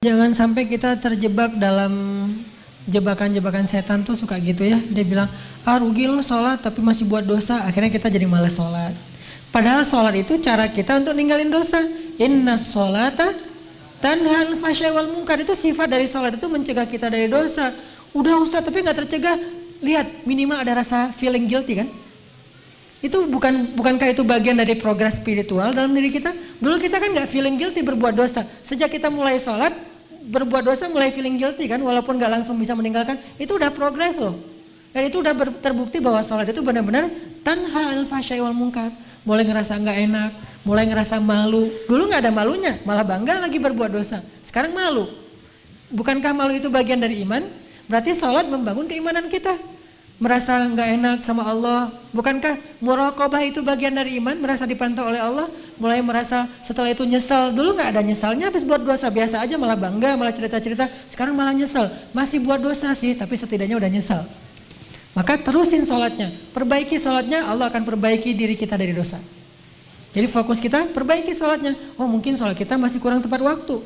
Jangan sampai kita terjebak dalam jebakan-jebakan setan tuh suka gitu ya. Dia bilang, rugi lo sholat tapi masih buat dosa. Akhirnya kita jadi malas sholat. Padahal sholat itu cara kita untuk ninggalin dosa. Inna sholata tanhal fahsya wal munkar. Itu sifat dari sholat, itu mencegah kita dari dosa. Udah Ustaz tapi gak tercegah. Lihat, minimal ada rasa feeling guilty kan. Itu bukankah itu bagian dari progres spiritual dalam diri kita? Dulu kita kan gak feeling guilty berbuat dosa. Sejak kita mulai sholat, berbuat dosa mulai feeling guilty kan, walaupun gak langsung bisa meninggalkan. Itu udah progres loh. Dan itu udah terbukti bahwa sholat itu benar-benar tanha al fahsya wal munkar. Mulai ngerasa gak enak, mulai ngerasa malu. Dulu gak ada malunya, malah bangga lagi berbuat dosa. Sekarang malu. Bukankah malu itu bagian dari iman? Berarti sholat membangun keimanan kita. Merasa nggak enak sama Allah, bukankah muraqabah itu bagian dari iman? Merasa dipantau oleh Allah, mulai merasa setelah itu nyesal. Dulu nggak ada nyesalnya, habis buat dosa biasa aja malah bangga, malah cerita-cerita. Sekarang malah nyesal, masih buat dosa sih, tapi setidaknya udah nyesal. Maka terusin sholatnya, perbaiki sholatnya, Allah akan perbaiki diri kita dari dosa. Jadi fokus kita perbaiki sholatnya. Oh mungkin sholat kita masih kurang tepat waktu.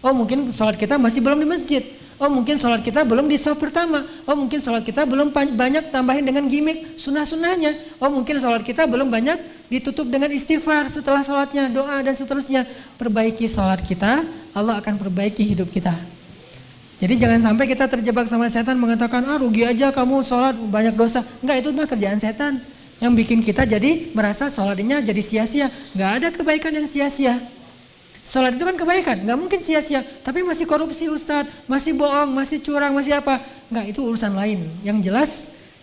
Oh mungkin sholat kita masih belum di masjid. Oh mungkin sholat kita belum di shaf pertama. Oh mungkin sholat kita belum banyak tambahin dengan gimmick sunnah-sunnahnya. Oh mungkin sholat kita belum banyak ditutup dengan istighfar setelah sholatnya, doa dan seterusnya. Perbaiki sholat kita, Allah akan perbaiki hidup kita. Jadi jangan sampai kita terjebak sama setan mengatakan, rugi aja kamu sholat banyak dosa. Enggak, itu mah kerjaan setan yang bikin kita jadi merasa sholatnya jadi sia-sia. Enggak ada kebaikan yang sia-sia. Sholat itu kan kebaikan, nggak mungkin sia-sia. Tapi masih korupsi Ustadz, masih bohong, masih curang, masih apa? Nggak, itu urusan lain. Yang jelas,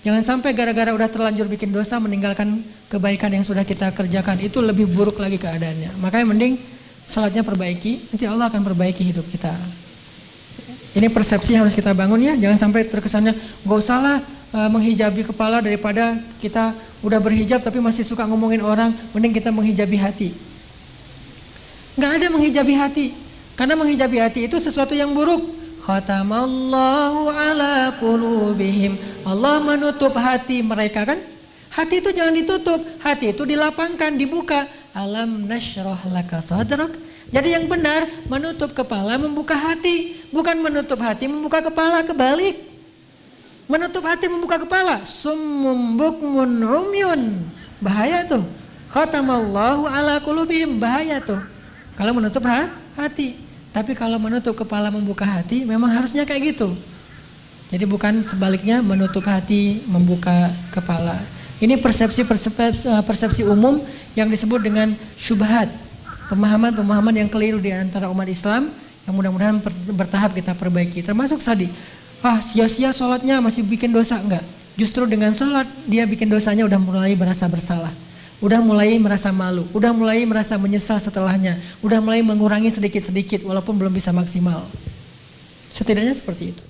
jangan sampai gara-gara udah terlanjur bikin dosa meninggalkan kebaikan yang sudah kita kerjakan. Itu lebih buruk lagi keadaannya. Makanya mending sholatnya perbaiki, nanti Allah akan perbaiki hidup kita. Ini persepsi yang harus kita bangun ya. Jangan sampai terkesannya nggak usah lah menghijabi kepala daripada kita udah berhijab tapi masih suka ngomongin orang. Mending kita menghijabi hati. Nggak ada menghijabi hati, karena menghijabi hati itu sesuatu yang buruk. Khatamallahu ala qulubihim. Allah menutup hati mereka kan. Hati itu jangan ditutup, hati itu dilapangkan, dibuka. Alam nashrah laka sadrak. Jadi yang benar menutup kepala, membuka hati, bukan menutup hati, membuka kepala, kebalik. Menutup hati, membuka kepala. Summum bukmun umyun. Bahaya tuh. Khatamallahu ala qulubihim, bahaya tuh. Kalau menutup hati, tapi kalau menutup kepala membuka hati, memang harusnya kayak gitu. Jadi bukan sebaliknya menutup hati membuka kepala. Ini persepsi umum yang disebut dengan syubhat, pemahaman-pemahaman yang keliru di antara umat Islam yang mudah-mudahan bertahap kita perbaiki. Termasuk tadi, sia-sia sholatnya masih bikin dosa, enggak. Justru dengan sholat dia bikin dosanya udah mulai merasa bersalah. Udah mulai merasa malu, udah mulai merasa menyesal setelahnya, udah mulai mengurangi sedikit-sedikit walaupun belum bisa maksimal. Setidaknya seperti itu.